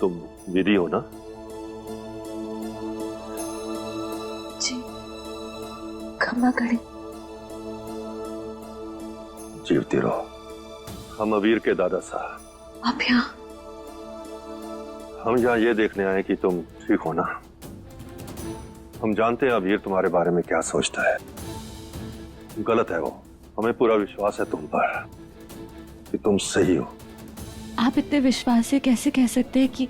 तुम विधि हो ना? जी, क्षमा करें। जीवती रहो। हम अबीर के दादा साहब। आप यहाँ? हम यहाँ ये देखने आए कि तुम ठीक हो ना। हम जानते हैं अबीर तुम्हारे बारे में क्या सोचता है। गलत है वो। हमें पूरा विश्वास है तुम पर कि तुम सही हो। आप इतने विश्वास से कैसे कह सकते हैं कि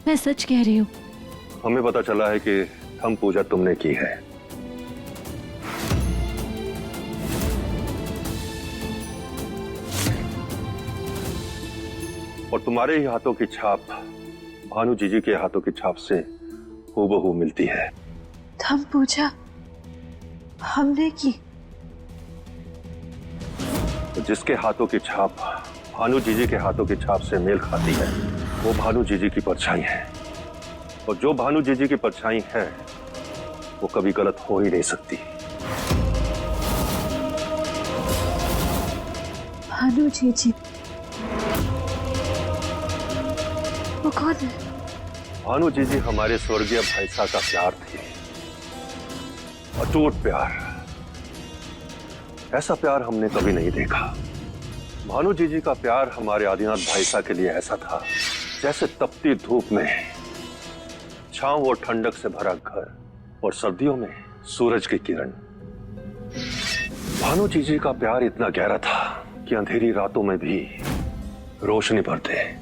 मैं सच कह रही हूँ? हमें पता चला है कि हम पूजा तुमने की है। और तुम्हारे ही हाथों की छाप भानु जीजी के हाथों की छाप से हूबहू मिलती है। हम पूजा हमने की? जिसके हाथों की छाप भानु जीजी के हाथों की छाप से मेल खाती है वो भानु जीजी की परछाई है। और जो भानु जीजी की परछाई है वो कभी गलत हो ही नहीं सकती। भानु जीजी वो कौन है? भानु जीजी हमारे स्वर्गीय भाई साहब का प्यार थी। अटूट प्यार। ऐसा प्यार हमने कभी नहीं देखा। भानु जीजी का प्यार हमारे आदिनाथ भाई साहब के लिए ऐसा था जैसे तपती धूप में छांव और ठंडक से भरा घर और सर्दियों में सूरज की किरण। भानु जीजी का प्यार इतना गहरा था कि अंधेरी रातों में भी रोशनी भरते।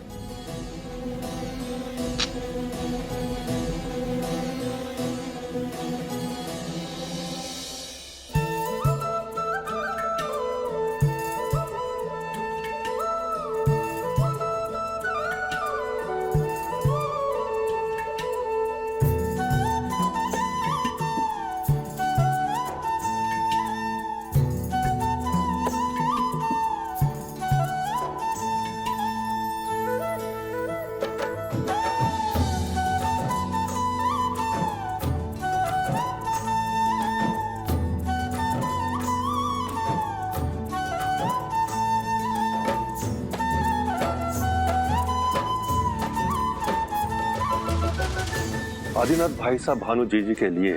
आदिनाथ भाई साहब भानु जीजी के लिए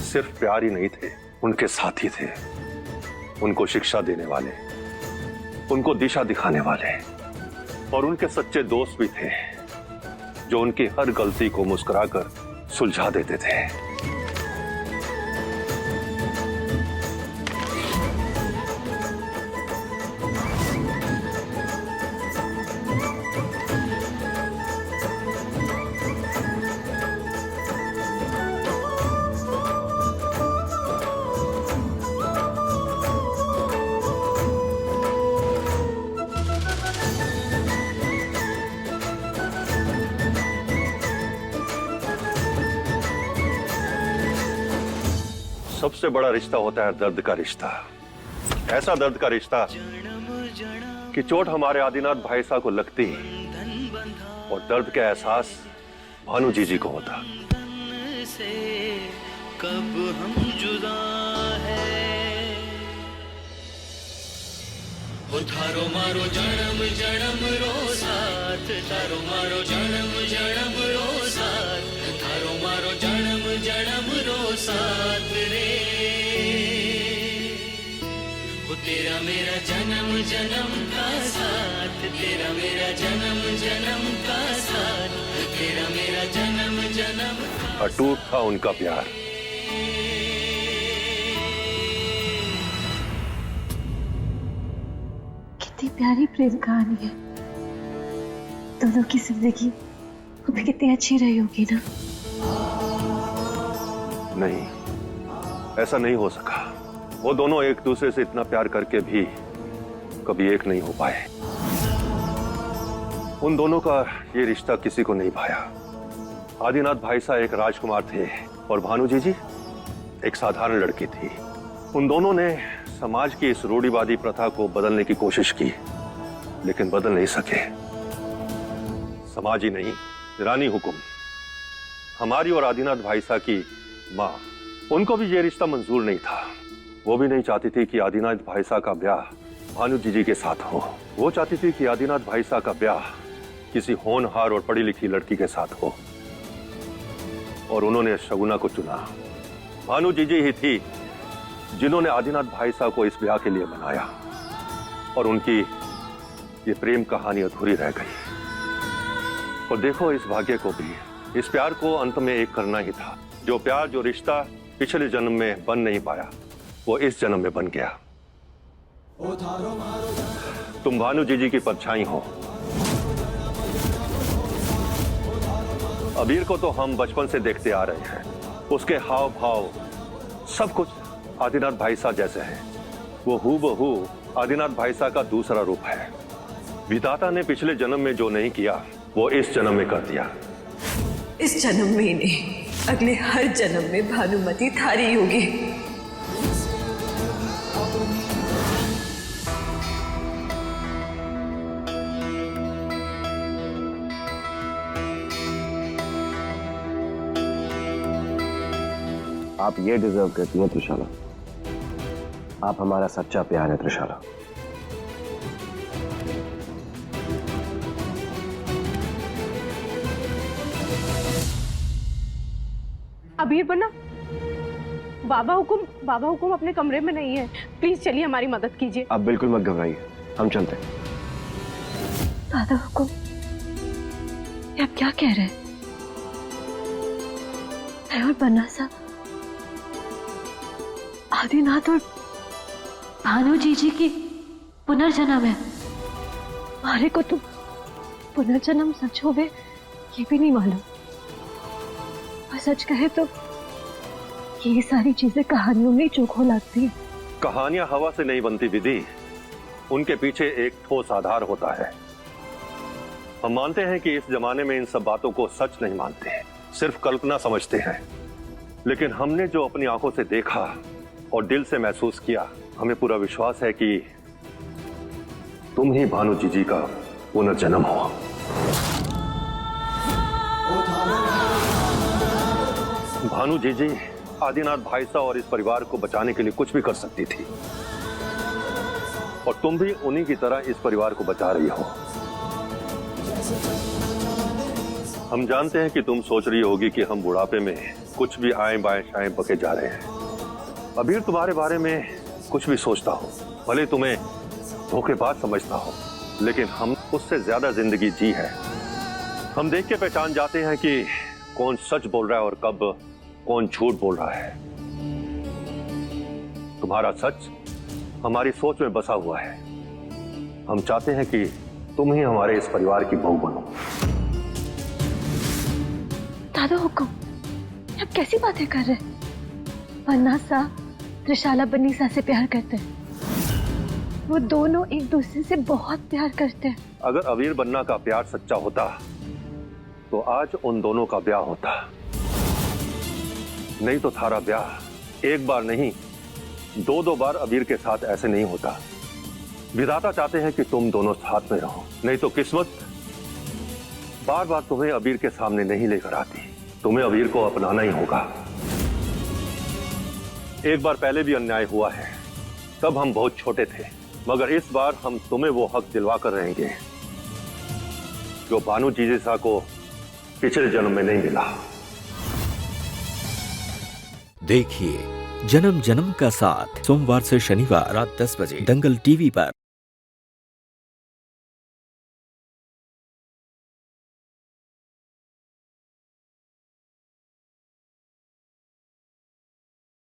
सिर्फ प्यार ही नहीं थे, उनके साथी थे। उनको शिक्षा देने वाले, उनको दिशा दिखाने वाले और उनके सच्चे दोस्त भी थे जो उनकी हर गलती को मुस्कुराकर सुलझा देते थे। सबसे बड़ा रिश्ता होता है दर्द का रिश्ता। ऐसा दर्द का रिश्ता कि चोट हमारे आदिनाथ भाई साहब को लगती और दर्द का एहसास भानु जीजी को होता। कब हम जुदा है वो थारो मारो जन्म जन्म रो साथ, थारो मारो जन्म जन्म रो साथ, थारो मारो जन्म जन्म रो साथ रे। वो तेरा मेरा जन्म जन्म का साथ, तेरा मेरा जन्म जन्म का साथ, तेरा मेरा जन्म जन्म। अटूट था उनका प्यार। कितनी प्यारी प्रेम कहानी है। दोनों की जिंदगी भी कितनी अच्छी रही होगी ना? नहीं, ऐसा नहीं हो सका। वो दोनों एक दूसरे से इतना प्यार करके भी कभी एक नहीं हो पाए। उन दोनों का ये रिश्ता किसी को नहीं भाया। आदिनाथ भाई साहब एक राजकुमार थे और भानु जीजी एक साधारण लड़की थी। उन दोनों ने समाज की इस रूढ़िवादी प्रथा को बदलने की कोशिश की लेकिन बदल नहीं सके। समाज ही नहीं, रानी हुकुम, हमारी और आदिनाथ भाई साहब की माँ, उनको भी ये रिश्ता मंजूर नहीं था। वो भी नहीं चाहती थी कि आदिनाथ भाई साहब का ब्याह भानु जीजी के साथ हो। वो चाहती थी कि आदिनाथ भाई साहब का ब्याह किसी होनहार और पढ़ी लिखी लड़की के साथ हो, और उन्होंने शगुना को चुना। भानु जीजी ही थी जिन्होंने आदिनाथ भाई साहब को इस ब्याह के लिए मनाया, और उनकी ये प्रेम कहानी अधूरी रह गई। और देखो इस भाग्य को भी, इस प्यार को अंत में एक करना ही था। जो प्यार, जो रिश्ता पिछले जन्म में बन नहीं पाया, वो इस जन्म में बन गया। तुम भानु जीजी की परछाई हो। अबीर को तो हम बचपन से देखते आ रहे हैं। उसके हाव भाव सब कुछ आदिनाथ भाई साहब जैसे हैं। वो हूबहू आदिनाथ भाई साहब का दूसरा रूप है। विधाता ने पिछले जन्म में जो नहीं किया, वो इस जन्म में कर दिया। इस जन्म में ही नहीं, अगले हर जन्म में भानुमति थारी होगी। आप ये डिजर्व करती हैं त्रिशाला। आप हमारा सच्चा प्यार है त्रिशाला। अबीर बना, बाबा हुकुम अपने कमरे में नहीं है। प्लीज चलिए, हमारी मदद कीजिए। आप बिल्कुल मत घबराइए, हम चलते हैं। दादा हुकुम, ये आप क्या कह रहे हैं? मैं और बन्ना साहब आदिनाथ और भानु जीजी की पुनर्जन्म है। हमारे को तो पुनर्जन्म सच होवे ये भी नहीं मालूम। और सच कहे तो ये सारी चीजें कहानियों में चोखो लगती है। कहानियां हवा से नहीं बनती विधि, उनके पीछे एक ठोस आधार होता है। हम मानते हैं कि इस जमाने में इन सब बातों को सच नहीं मानते, सिर्फ कल्पना समझते हैं। लेकिन हमने जो अपनी आंखों से देखा और दिल से महसूस किया, हमें पूरा विश्वास है कि तुम ही भानु जीजी का पुनर्जन्म हो। भानु जीजी आदिनाथ भाई साहब और इस परिवार को बचाने के लिए कुछ भी कर सकती थी, और तुम भी उन्हीं की तरह इस परिवार को बचा रही हो। हम जानते हैं कि तुम सोच रही होगी कि हम बुढ़ापे में कुछ भी आए बाएं शाएं बके जा रहे हैं। अबीर तुम्हारे बारे में कुछ भी सोचता हो, भले तुम्हें धोखेबाज समझता हो, लेकिन हम उससे ज्यादा जिंदगी जी है। हम देख के पहचान जाते हैं कि कौन सच बोल रहा है और कब कौन झूठ बोल रहा है। तुम्हारा सच हमारी सोच में बसा हुआ है। हम चाहते हैं कि तुम ही हमारे इस परिवार की बहू बनो। दादा हुकुम, आप कैसी बातें कर रहे हैं? बन्ना सा त्रिशाला बन्नी सा से प्यार करते हैं। वो दोनों एक दूसरे से बहुत प्यार करते हैं। अगर अबीर बन्ना का प्यार सच्चा होता तो आज उन दोनों का ब्याह होता, नहीं तो थारा ब्याह एक बार नहीं, दो बार अबीर के साथ ऐसे नहीं होता। विधाता चाहते हैं कि तुम दोनों साथ में रहो, नहीं तो किस्मत बार बार तुम्हें अबीर के सामने नहीं लेकर आती। तुम्हें अबीर को अपनाना ही होगा। एक बार पहले भी अन्याय हुआ है, तब हम बहुत छोटे थे, मगर इस बार हम तुम्हें वो हक दिलवा कर रहेंगे जो भानु जीजी सा को पिछले जन्म में नहीं मिला। देखिए जन्म जन्म का साथ, सोमवार से शनिवार रात 10 बजे दंगल टीवी पर।